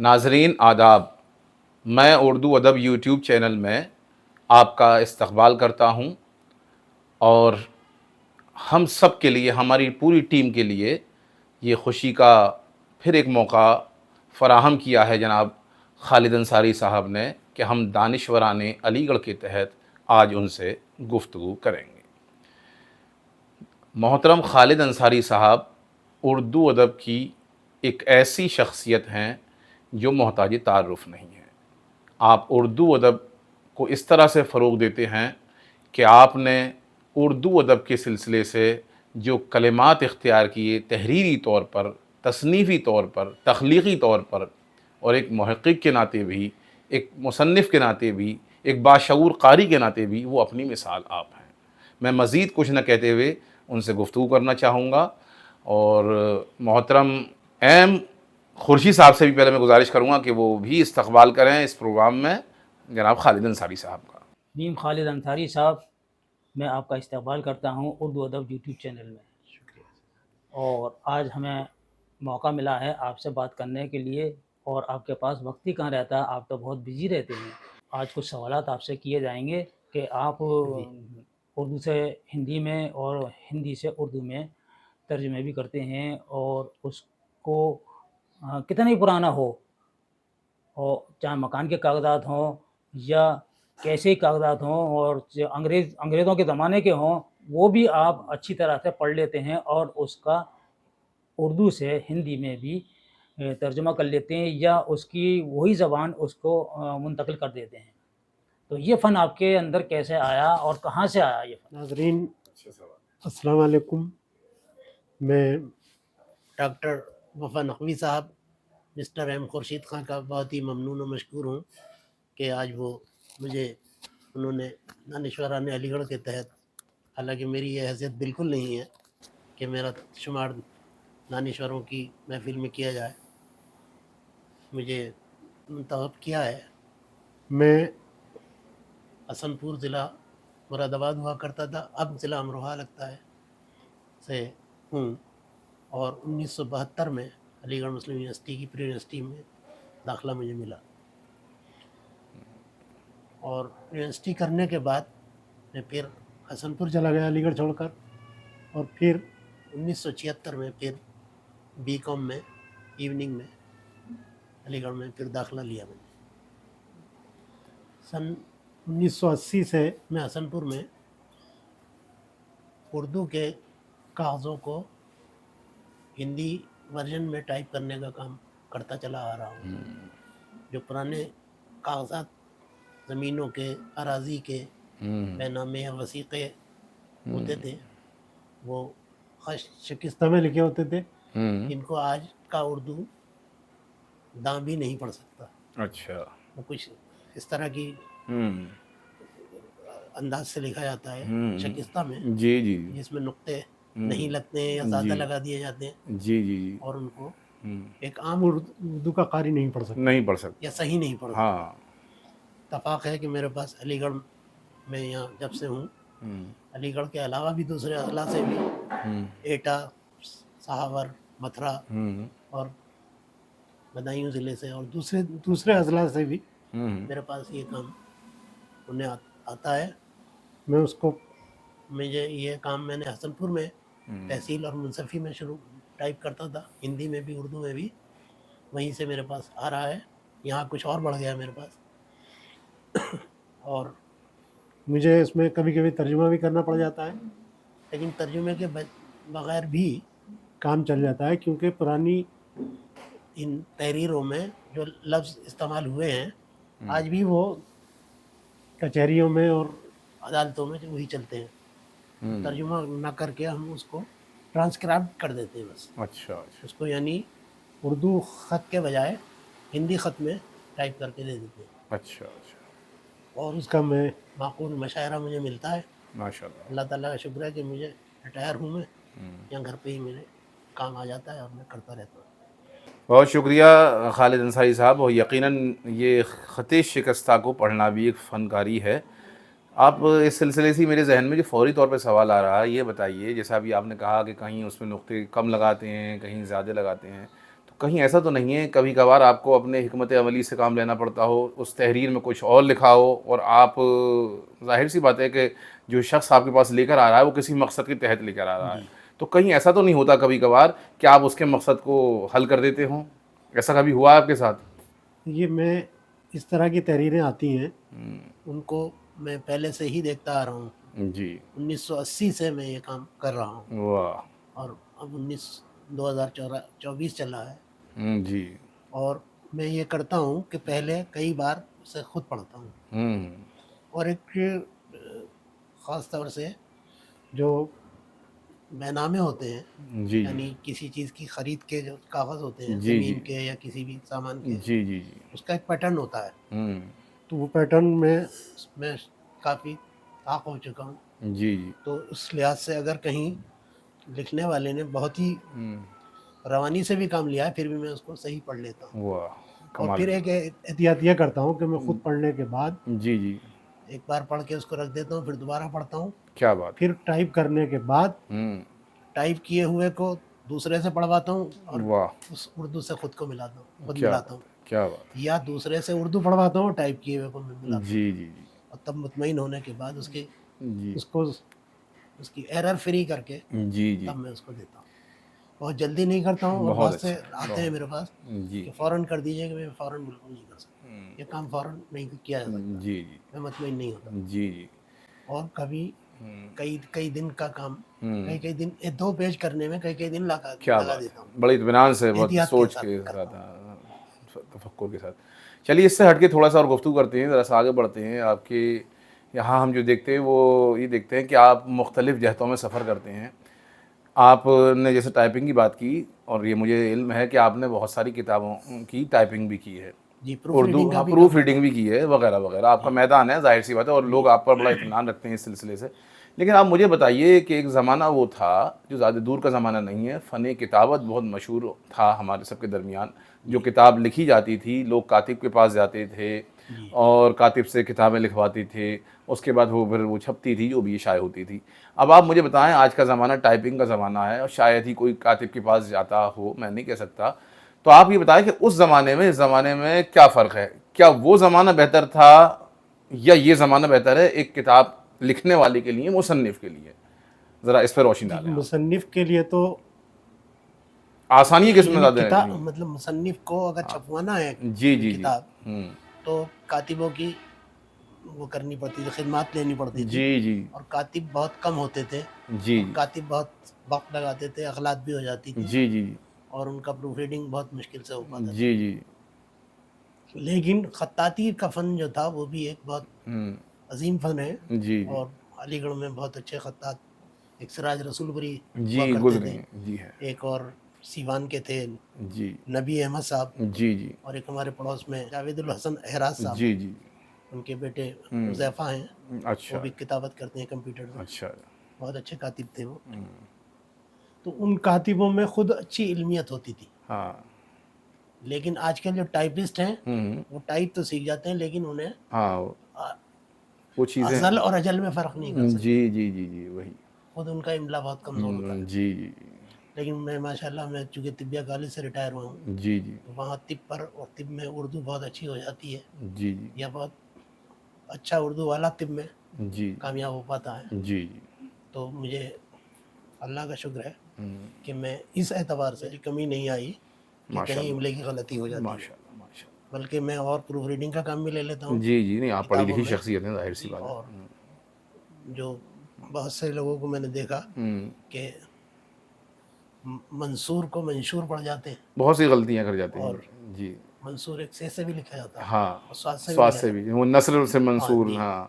ناظرین آداب، میں اردو ادب یوٹیوب چینل میں آپ کا استقبال کرتا ہوں اور ہم سب کے لیے، ہماری پوری ٹیم کے لیے یہ خوشی کا پھر ایک موقع فراہم کیا ہے جناب خالد انصاری صاحب نے کہ ہم دانشوران علی گڑھ کے تحت آج ان سے گفتگو کریں گے۔ محترم خالد انصاری صاحب اردو ادب کی ایک ایسی شخصیت ہیں جو محتاج تعارف نہیں ہے۔ آپ اردو ادب کو اس طرح سے فروغ دیتے ہیں کہ آپ نے اردو ادب کے سلسلے سے جو کلمات اختیار کیے، تحریری طور پر، تصنیفی طور پر، تخلیقی طور پر، اور ایک محقق کے ناطے بھی، ایک مصنف کے ناطے بھی، ایک باشعور قاری کے ناطے بھی، وہ اپنی مثال آپ ہیں۔ میں مزید کچھ نہ کہتے ہوئے ان سے گفتگو کرنا چاہوں گا، اور محترم ایم خورشید صاحب سے بھی پہلے میں گزارش کروں گا کہ وہ بھی استقبال کریں اس پروگرام میں جناب خالد انصاری صاحب کا۔ نیم خالد انصاری صاحب، میں آپ کا استقبال کرتا ہوں اردو ادب یوٹیوب چینل میں۔ شکریہ۔ اور آج ہمیں موقع ملا ہے آپ سے بات کرنے کے لیے، اور آپ کے پاس وقت ہی کہاں رہتا ہے، آپ تو بہت بزی رہتے ہیں۔ آج کچھ سوالات آپ سے کیے جائیں گے کہ آپ اردو سے ہندی میں اور ہندی سے اردو میں ترجمے بھی کرتے ہیں، اور اس کو کتنا ہی پرانا ہو، اور چاہے مکان کے کاغذات ہوں یا کیسے کاغذات ہوں، اور جو انگریزوں کے زمانے کے ہوں، وہ بھی آپ اچھی طرح سے پڑھ لیتے ہیں اور اس کا اردو سے ہندی میں بھی ترجمہ کر لیتے ہیں، یا اس کی وہی زبان اس کو منتقل کر دیتے ہیں۔ تو یہ فن آپ کے اندر کیسے آیا اور کہاں سے آیا یہ فن؟ ناظرین السلام علیکم، میں ڈاکٹر وفا نقوی صاحب، مسٹر ایم خورشید خان کا بہت ہی ممنون و مشکور ہوں کہ آج وہ مجھے انہوں نے دانشوران علی گڑھ کے تحت، حالانکہ میری یہ حیثیت بالکل نہیں ہے کہ میرا شمار دانشوروں کی محفل میں کیا جائے، مجھے منتخب کیا ہے۔ میں حسن پور ضلع مراد آباد ہوا کرتا تھا، اب ضلع امروہہ لگتا ہے، سے ہوں، اور 1972 میں علی گڑھ مسلم یونیورسٹی کی پری یونیورسٹی میں داخلہ مجھے ملا، اور یونیورسٹی کرنے کے بعد میں پھر حسن پور چلا گیا علی گڑھ چھوڑ کر، اور پھر 1976 میں پھر بی کام میں ایوننگ میں علی گڑھ میں پھر داخلہ لیا میں نے۔ سن 1980 سے میں حسن پور میں اردو کے کاغذوں کو ہندی ورژن میں ٹائپ کرنے کا کام کرتا چلا آ رہا ہوں۔ جو پرانے کاغذات زمینوں کے، اراضی کے بے نامے یا وثیقے ہوتے تھے، وہ خط شکستہ میں لکھے ہوتے تھے، جن کو آج کا اردو داں بھی نہیں پڑھ سکتا۔ اچھا۔ وہ کچھ اس طرح کی انداز سے لکھا جاتا ہے شکستہ میں، جی جی جس میں نقطے نہیں لگتے ہیں یا زیادہ لگا دیے جاتے ہیں، جی جی اور ان کو ایک عام اردو کا قاری نہیں پڑھ سکتا، نہیں پڑھ سکتا، یا صحیح نہیں پڑھ سکتا۔ ہاں۔ اتفاق ہے کہ میرے پاس علی گڑھ میں یہاں جب سے ہوں، علی گڑھ کے علاوہ بھی دوسرے اضلاع سے بھی، ایٹا، سہاور، متھرا اور بدایوں ضلع سے اور دوسرے اضلاع سے بھی میرے پاس یہ کام انہیں آتا ہے۔ میں اس کو، مجھے یہ کام میں نے حسن پور میں تحصیل اور منصفی میں شروع ٹائپ کرتا تھا، ہندی میں بھی اردو میں بھی، وہیں سے میرے پاس آ رہا ہے۔ یہاں کچھ اور بڑھ گیا میرے پاس، اور مجھے اس میں کبھی کبھی ترجمہ بھی کرنا پڑ جاتا ہے، لیکن ترجمے کے بغیر بھی کام چل جاتا ہے، کیونکہ پرانی ان تحریروں میں جو لفظ استعمال ہوئے ہیں آج بھی وہ کچہریوں میں اور عدالتوں میں وہی چلتے ہیں۔ ترجمہ نہ کر کے ہم اس کو ٹرانسکرائب کر دیتے ہیں بس، اچھا اس کو یعنی اردو خط کے بجائے ہندی خط میں ٹائپ کر کے دے دیتے ہیں، اچھا اچھا، اور اس کا میں معقول مشاہرہ مجھے ملتا ہے۔ ماشاء اللہ۔ اللہ تعالیٰ کا شکر ہے کہ مجھے ریٹائر ہوں میں، یا گھر پہ ہی میرے کام آ جاتا ہے اور میں کرتا رہتا ہوں۔ بہت شکریہ خالد انصاری صاحب، اور یقیناً یہ خط شکستہ کو پڑھنا بھی ایک فنکاری ہے۔ آپ اس سلسلے سے میرے ذہن میں جو فوری طور پہ سوال آ رہا ہے، یہ بتائیے، جیسا ابھی آپ نے کہا کہ کہیں اس میں نقطے کم لگاتے ہیں، کہیں زیادہ لگاتے ہیں، تو کہیں ایسا تو نہیں ہے کبھی کبھار آپ کو اپنے حکمت عملی سے کام لینا پڑتا ہو، اس تحریر میں کچھ اور لکھا ہو اور آپ ظاہر سی بات ہے کہ جو شخص آپ کے پاس لے کر آ رہا ہے وہ کسی مقصد کے تحت لے کر آ رہا ہے، تو کہیں ایسا تو نہیں ہوتا کبھی کبھار کہ آپ اس کے مقصد کو حل کر دیتے ہوں؟ ایسا کبھی ہوا آپ کے ساتھ؟ یہ میں اس طرح کی تحریریں آتی ہیں ان کو میں پہلے سے ہی دیکھتا آ رہا ہوں، جی 1980 سے میں یہ کام کر رہا ہوں، واہ، اور اب 2024 چل رہا ہے، جی اور میں یہ کرتا ہوں کہ پہلے کئی بار اسے خود پڑھتا ہوں، اور ایک خاص طور سے جو بے نامے ہوتے ہیں، جی یعنی کسی چیز کی خرید کے جو کاغذ ہوتے ہیں جی زمین کے یا کسی بھی سامان کے، جی جی جی اس کا ایک پیٹرن ہوتا ہے، ہوں تو وہ پیٹرن میں کافی طاق ہو چکا ہوں، جی جی تو اس لحاظ سے اگر کہیں لکھنے والے نے بہت ہی روانی سے بھی کام لیا ہے پھر بھی میں اس کو صحیح پڑھ لیتا ہوں، واہ اور کمال، پھر ایک احتیاط یہ کرتا ہوں کہ میں خود پڑھنے کے بعد جی جی ایک بار پڑھ کے اس کو رکھ دیتا ہوں، پھر دوبارہ پڑھتا ہوں، کیا بات، پھر ٹائپ کرنے کے بعد ٹائپ کیے ہوئے کو دوسرے سے پڑھواتا ہوں اور واہ اس اردو سے خود کو ملاتا ہوں، خود کیا ملاتا ہوں، بات، کیا بات، یا دوسرے سے اردو پڑھواتا ہوں ٹائپ کیے ہوئے کو میں ملاتا ہوں، جی جی جی اور تب مطمئن ہونے کے بعد جی اس کی ایرر فری کر کے جی جی تب میں اس کو دیتا ہوں، بہت جلدی نہیں کرتا ہوں، اور بہت بہت سے اچھا، آتے ہیں میرے پاس جی کہ فوراً کر دیجئے، کہ میں فوراً بالکل نہیں کر سکتا، یہ کام فوراً نہیں کیا جا سکتا، جی جی میں مطمئن نہیں ہوتا، جی جی اور کبھی کئی دن کا کام، کئی دن 2 پیج کرنے میں کئی دن کیا لگا بات دیتا ہوں، ہے، بڑے اطمینان سے، بہت احتیاط سوچ ساتھ کے کرتا ساتھ، ہوں۔ تفکر کے ساتھ۔ چلیے اس سے ہٹ کے تھوڑا سا اور گفتگو کرتے ہیں، ذرا سا آگے بڑھتے ہیں۔ آپ کے یہاں ہم جو دیکھتے ہیں وہ یہ دیکھتے ہیں کہ آپ مختلف جہتوں میں سفر کرتے ہیں۔ آپ نے جیسے ٹائپنگ کی بات کی، اور یہ مجھے علم ہے کہ آپ نے بہت ساری کتابوں کی ٹائپنگ بھی کی ہے، جی، پروف اردو، ریڈنگ کا ہاں بھی پروف کام کرتا ریڈنگ ہوں۔ بھی کی ہے وغیرہ وغیرہ، آپ کا میدان ہے، ظاہر سی بات ہے، اور لوگ آپ پر بڑا اطمینان رکھتے ہیں اس سلسلے سے۔ لیکن آپ مجھے بتائیے کہ ایک زمانہ وہ تھا جو زیادہ دور کا زمانہ نہیں ہے، فن کتابت بہت مشہور تھا ہمارے سب کے درمیان، جو کتاب لکھی جاتی تھی لوگ کاتب کے پاس جاتے تھے جی، اور کاتب سے کتابیں لکھواتے تھے، اس کے بعد پھر وہ چھپتی تھی، جو بھی شائع ہوتی تھی۔ اب آپ مجھے بتائیں، آج کا زمانہ ٹائپنگ کا زمانہ ہے اور شاید ہی کوئی کاتب کے پاس جاتا ہو، میں نہیں کہہ سکتا، تو آپ یہ بتائیں کہ اس زمانے میں اس زمانے میں کیا فرق ہے؟ کیا وہ زمانہ بہتر تھا یا یہ زمانہ بہتر ہے ایک کتاب لکھنے والے کے لیے، مصنف کے لیے؟ ذرا اس پہ روشنی ڈالیں آپ۔ مصنف کے لیے تو آسانی کس میں یعنی زیادہ کتاب، رہتی مطلب مصنف کو اگر چھپوانا ہے ہے؟ جی کوئی جی جی، کتاب، تو کاتبوں کی وہ کرنی پڑتی تھی، خدمات لینی پڑتی تھی، جی جی اور کاتب بہت کم ہوتے تھے، جی اور کاتب بہت وقت لگاتے تھے، اغلاط بھی ہو جاتی تھی، جی جی اور ان کا پروف ریڈنگ بہت مشکل سے ہو پاتا تھا، جی جی لیکن خطاطی کا فن جو تھا وہ بھی ایک بہت عظیم فن ہے، جی اور علی گڑھ میں بہت اچھے خطاط، ایک سراج رسول پوری ہوا جی کرتے گزرے تھے، ہیں، جی ہے، ایک اور سیوان کے تھے جی نبی احمد صاحب، جی جی اور ایک ہمارے پڑوس میں جاوید الحسن احراز صاحب، جی جی، ان کے بیٹے حذیفہ ہیں، وہ اچھا بھی کتابت کرتے ہیں کمپیوٹر سے، اچھا، بہت اچھے کاتب تھے وہ، تو ان کاتبوں میں خود اچھی علمیت ہوتی تھی، ہاں لیکن آج کل جو ٹائپسٹ ہیں وہ ٹائپ تو سیکھ جاتے ہیں لیکن انہیں ہاں وہ چیزیں، ازل اور اجل میں فرق نہیں کر جی سکتے، جی جی جی وہی، خود ان کا املا بہت کمزور ہوتا ہے، جی جی لیکن میں ماشاءاللہ، میں چونکہ طبیہ کالج سے ریٹائر ہوا ہوں، جی جی تو وہاں طب پر اور طب میں اردو بہت اچھی ہو جاتی ہے، جی جی یا بہت اچھا اردو والا طب میں جی کامیاب ہو پاتا ہے، جی تو مجھے اللہ کا شکر ہے کہ میں اس اعتبار سے کمی نہیں آئی کہ ماشاء کہیں اللہ، املے کی غلطی ہو جاتی ہے، ماشاء اللہ، ماشاء اللہ، بلکہ میں اور پروف ریڈنگ کا کام بھی لے لیتا ہوں جی جی، نہیں آپ پڑھی کتابوں لکھی میں، شخصیت ہیں، ظاہر سی بات اور ہے، جو بہت سے لوگوں کو میں نے دیکھا کہ منصور کو منشور پڑھ جاتے ہیں، بہت سی غلطیاں کر جاتے اور ہیں، جی منصور ایک سے بھی لکھا جاتا ہے، ہاں، اور سواد سے بھی سواد لکھا سے جاتا بھی، وہ نثر سے ہے، ہاں منصور، جی، ہاں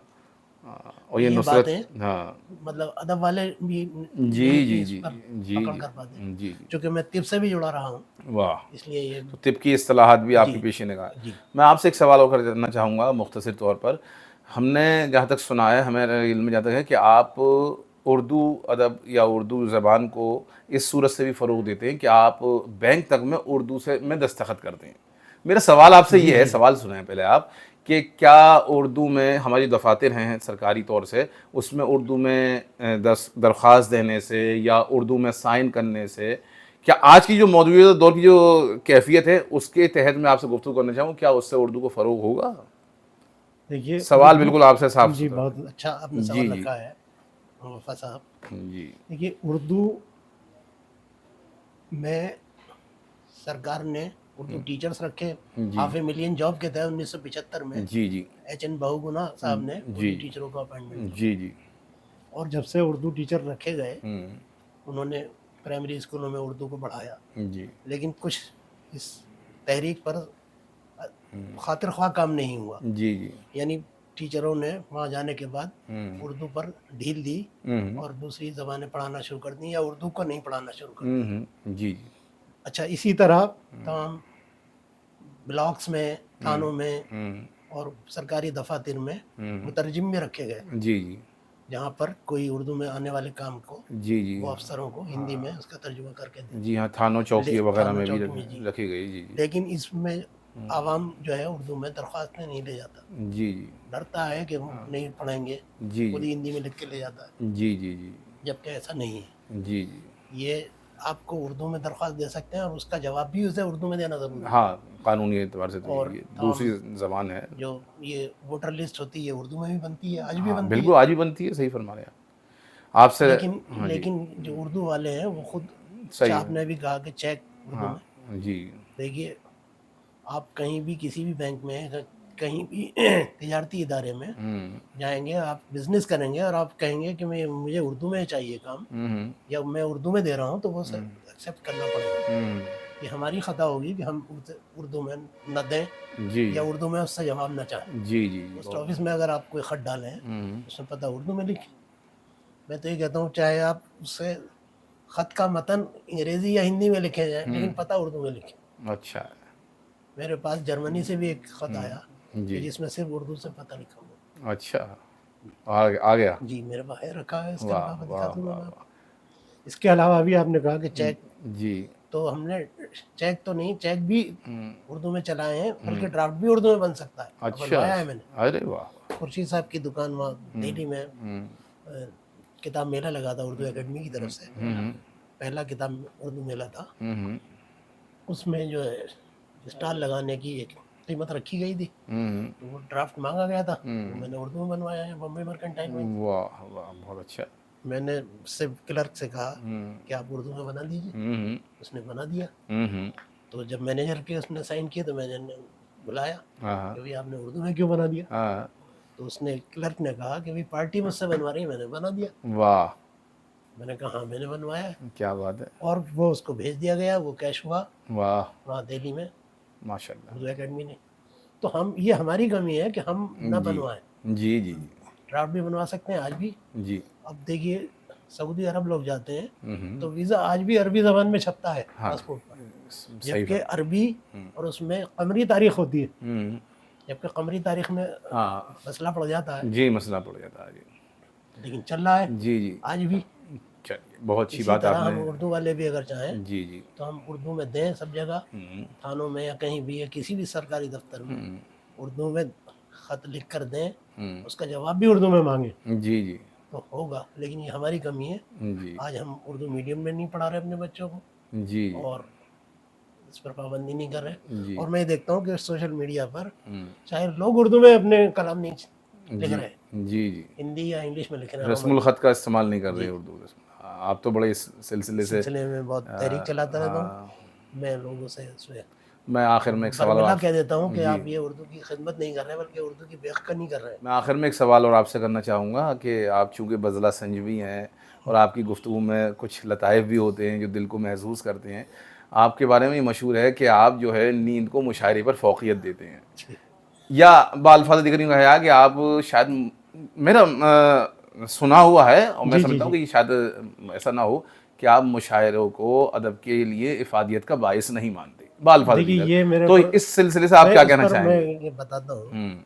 اور تو یہ یہ نصرت، باتیں ہاں مطلب ادب والے بھی جی نہیں جی اس جی پر جی پکڑ جی کر پاتے، جی جی، چونکہ میں طب سے بھی جڑا رہا ہوں، واہ، اس لیے یہ تو طب کی اصطلاحات بھی آپ جی کی پیش نگاہ ہے۔ جی میں آپ سے ایک سوال اور کرنا چاہوں گا مختصر طور پر، ہم نے جہاں تک سنا ہے، ہمیں علم میں جہاں تک ہے کہ آپ اردو ادب یا اردو زبان کو اس صورت سے بھی فروغ دیتے ہیں کہ آپ بینک تک میں اردو سے میں دستخط کرتے ہیں۔ میرا سوال آپ سے جی یہ ہے، جی سوال سنیں پہلے آپ، کہ کیا اردو میں ہماری دفاتر ہیں سرکاری طور سے، اس میں اردو میں درخواست دینے سے یا اردو میں سائن کرنے سے کیا آج کی جو موجودہ دور کی جو کیفیت ہے اس کے تحت میں آپ سے گفتگو کرنا چاہوں، کیا اس سے اردو کو فروغ ہوگا؟ دیکھیے سوال بالکل آپ سے صاف جی ستھرا۔ بہت اچھا آپ نے جی سوال جی رکھا ہے وفا صاحب۔ جی دیکھیے اردو میں سرکار نے اردو ٹیچرز رکھے، جی 500,000 جاب کے تحت 1975 میں جی جی ایچ این بہو گنا صاحب نے جی اردو ٹیچروں کو اپائنٹمنٹ دی، جی جی اور جب سے اردو ٹیچر رکھے گئے ہوں انہوں نے پرائمری اسکولوں میں اردو کو بڑھایا، جی لیکن کچھ اس تحریک پر خاطر خواہ کام نہیں ہوا، جی جی یعنی ٹیچروں نے وہاں جانے کے بعد ہوں اردو پر ڈھیل دی ہوں اور دوسری زبانیں پڑھانا شروع کر دیں یا اردو کو نہیں پڑھانا شروع کر دیا۔ جی جی اچھا اسی طرح تمام بلاکس میں، تھانوں میں ہوں اور سرکاری دفاتر میں مترجم بھی رکھے گئے، جی جی جہاں پر کوئی اردو میں آنے والے کام کو جی جی وہ افسروں کو ہندی میں اس کا ترجمہ کر کے دیں۔ جی ہاں، تھانوں چوکی وغیرہ تھانوں میں بھی چوکی میں جی، رکھی گئی۔ جی جی لیکن اس میں عوام جو ہے اردو میں درخواستیں نہیں لے جاتا، جی جی ڈرتا ہے کہ وہ نہیں پڑھیں گے، جی خود ہی ہندی میں لکھ کے لے جاتا ہے، جی جی جی جبکہ ایسا نہیں ہے۔ جی جی یہ آپ کو اردو میں درخواست دے سکتے ہیں اور اس کا جواب بھی اسے اردو میں دینا ضروری ہے۔ ہاں، قانونی اعتبار سے تو اور یہ تمام دوسری زبان ہے۔ جو یہ ووٹر لسٹ ہوتی ہے اردو میں بھی بنتی ہے، آج بھی ہاں بنتی بالکل، آج بھی بنتی ہے، صحیح فرما رہے ہیں آپ سے۔ ہے، لیکن ہاں جی لیکن جو اردو والے ہیں وہ خود صحیح آپ نے بھی کہا کہ چیک اردو ہاں میں، جی دیکھیے آپ کہیں بھی کسی بھی بینک میں کہیں بھی تجارتی ادارے میں جائیں گے، آپ بزنس کریں گے اور آپ کہیں گے کہ مجھے اردو میں چاہیے کام یا میں اردو میں دے رہا ہوں، تو وہ ایکسیپٹ کرنا پڑے گا۔ یہ ہماری خطا ہوگی کہ ہم اردو میں نہ دیں جی یا اردو میں اس سے جواب نہ چاہیں۔ جی جی پوسٹ آفس میں اگر آپ کوئی خط ڈالیں اس میں پتہ اردو میں لکھیں۔ میں تو یہ کہتا ہوں چاہے آپ اس سے خط کا متن انگریزی یا ہندی میں لکھے جائیں لیکن پتہ اردو میں لکھیں۔ اچھا میرے پاس جرمنی سے بھی ایک خط آیا کہ جی جس میں صرف اردو سے پتہ لکھا ہوا۔ اچھا آ گیا۔ جی میرے پاس ہے، رکھا ہے، اس کا واہ لفافہ دکھا واہ دوں گا واہ میں آپ کو۔ واہ اس کے علاوہ ابھی آپ نے کہا کہ چیک، جی تو ہم نے چیک تو نہیں، چیک بھی اردو میں چلائے ہیں، بلکہ ڈرافٹ بھی اردو میں بن سکتا ہے، اب اچھا بنوایا ہے میں نے۔ ارے واہ خورشید صاحب کی دکان وہاں دہلی میں کتاب میلہ لگا تھا اردو اکیڈمی کی طرف سے، پہلا کتاب اردو میلہ تھا، اس میں جو ہے اسٹال لگانے کی ایک قیمت رکھی گئی تھی، تو وہ ڈرافٹ مانگا گیا تھا، وہ میں نے اردو میں بنوایا ہے بمبئی مرکنٹائل میں۔ واہ واہ بہت اچھا۔ میں نے اس سے کلرک سے کہا کہ آپ اردو میں بنا دیجیے، اس نے بنا دیا۔ تو جب مینیجر کے اس نے سائن کیے تو مینیجر نے بلایا ہاں کہ بھئی آپ نے اردو میں کیوں بنا دیا؟ ہاں تو اس نے کلرک نے کہا کہ بھئی پارٹی مجھ سے بنوا رہی ہے، میں نے بنا دیا۔ واہ میں نے کہا ہاں میں نے بنوایا ہے، کیا بات ہے، اور وہ اس کو بھیج دیا گیا، وہ کیش ہوا واہ وہاں دہلی میں ماشاء اللہ۔ اردو اکیڈمی نے۔ تو یہ ہماری کمی ہے کہ ہم نہ جی بنوائیں۔ جی جی ڈرافٹ بھی بنوا سکتے ہیں آج بھی۔ جی اب دیکھیے سعودی عرب لوگ جاتے ہیں تو ویزا آج بھی عربی زبان میں چھپتا ہے ہاں پاسپورٹ پر، صحیح جبکہ عربی اور اس میں قمری تاریخ ہوتی ہے، جبکہ قمری تاریخ میں ہاں مسئلہ پڑ جاتا ہے، جی مسئلہ پڑ جاتا ہے جی لیکن چل رہا ہے جی جی آج بھی۔ چلیے بہت اچھی اسی بات آپ طرح نے۔ ہم اردو والے بھی اگر چاہیں جی جی تو ہم اردو میں دیں سب جگہ، تھانوں میں یا کہیں بھی یا کسی بھی سرکاری دفتر میں اردو میں خط لکھ کر دیں، اس کا جواب بھی اردو میں مانگیں جی جی تو ہوگا، لیکن یہ ہماری کمی ہے۔ جی آج ہم اردو میڈیم میں نہیں پڑھا رہے اپنے بچوں کو جی اور اس پر پابندی نہیں کر رہے، جی اور میں دیکھتا ہوں کہ سوشل میڈیا پر چاہے لوگ اردو میں اپنے کلام نہیں لکھ جی رہے، جی جی ہندی یا انگلش میں لکھ رہے ہیں، رسم رومن میں۔ الخط کا استعمال نہیں کر رہے جی اردو رسم، آپ تو بڑے اس سلسلے اس سے۔ سلسلے میں بہت تحریک چلاتا رہتا ہوں میں لوگوں سے، اس میں میں آخر میں ایک سوال اور برملا آپ کہہ دیتا ہوں کہ جی آپ یہ اردو کی خدمت نہیں کر رہے بلکہ اردو کی بے حقی نہیں کر رہے۔ میں آخر میں ایک سوال اور آپ سے کرنا چاہوں گا کہ آپ چونکہ بزلہ سنجوی ہیں اور آپ کی گفتگو میں کچھ لطائف بھی ہوتے ہیں جو دل کو محظوظ کرتے ہیں، آپ کے بارے میں یہ مشہور ہے کہ آپ جو ہے نیند کو مشاعرے پر فوقیت دیتے ہیں، یا بالفاظ دیگر یوں کہا کہ آپ شاید، میرا سنا ہوا ہے اور میں جی جی سمجھتا ہوں جی کہ شاید ایسا نہ ہو کہ آپ مشاعروں کو ادب کے لیے افادیت کا باعث نہیں مانتے بالفاظ دیکھیے دیگر، یہ میرے تو اوپر، اس سلسلے سے آپ میں کیا اس کہنا پر چاہیں میں گے؟ یہ بتاتا ہوں۔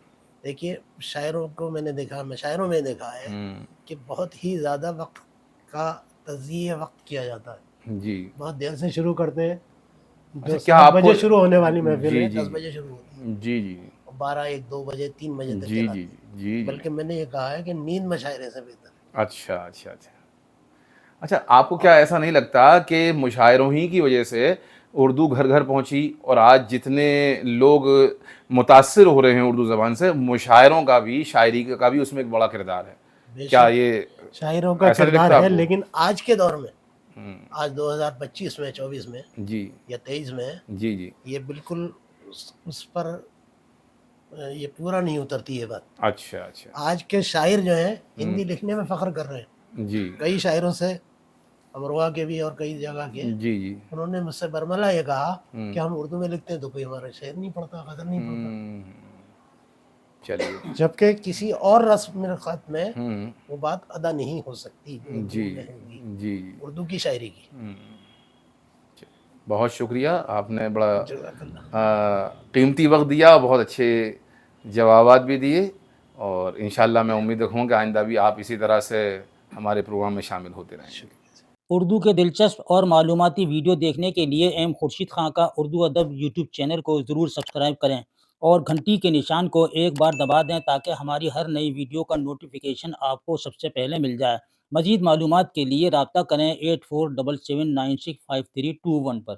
دیکھیے شاعروں کو میں نے دیکھا، میں شاعروں میں دیکھا ہے کہ بہت ہی زیادہ وقت کا تضییع وقت کیا جاتا ہے، جی بہت دیر سے شروع کرتے ہیں، اچھا جو کیا 7 آپ کو بجے شروع ہونے والی محفل جی ہے جی 10 بجے شروع ہوتی ہے، جی جی 12 1 2 بجے 3 بجے تک جی جی چلاتے ہیں، جی جی بلکہ میں نے یہ کہا ہے کہ نیند مشاعرے سے بہتر ہے۔ اچھا اچھا اچھا اچھا آپ کو کیا ایسا نہیں لگتا کہ مشاعروں ہی کی وجہ سے اردو گھر گھر پہنچی اور آج جتنے لوگ متاثر ہو رہے ہیں اردو زبان سے، مشاعروں کا بھی، شاعری کا بھی اس میں ایک بڑا کردار ہے؟ بے کیا شک یہ شاعروں کا ایسا نہیں کردار لگتا ہے، آپ کو؟ لیکن آج کے دور میں، آج 2025 میں 24 میں جی یا 23 میں جی جی یہ بالکل اس پر یہ پورا نہیں اترتی ہے بات. اچھا اچھا آج کے شاعر جو ہیں ہندی لکھنے میں فخر کر رہے ہیں. جی کئی شاعروں سے، امروا کے بھی اور کئی جگہ کے، جی جی انہوں نے مجھ سے برملا یہ کہا کہ ہم اردو میں لکھتے ہیں تو کوئی ہمارا شعر نہیں پڑھتا، غزل نہیں پڑھتا، چلیے جبکہ کسی اور رسم الخط میں وہ بات ادا نہیں ہو سکتی جو اردو جی میں ہوگی، جی اردو کی شاعری کی. بہت شکریہ، آپ نے بڑا جزاک اللہ. قیمتی وقت دیا، بہت اچھے جوابات بھی دیے، اور انشاءاللہ میں امید رکھوں کہ آئندہ بھی آپ اسی طرح سے ہمارے پروگرام میں شامل ہوتے رہیں گے. اردو کے دلچسپ اور معلوماتی ویڈیو دیکھنے کے لیے ایم خورشید خان کا اردو ادب یوٹیوب چینل کو ضرور سبسکرائب کریں اور گھنٹی کے نشان کو ایک بار دبا دیں تاکہ ہماری ہر نئی ویڈیو کا نوٹیفیکیشن آپ کو سب سے پہلے مل جائے. مزید معلومات کے لیے رابطہ کریں 8477965321 پر.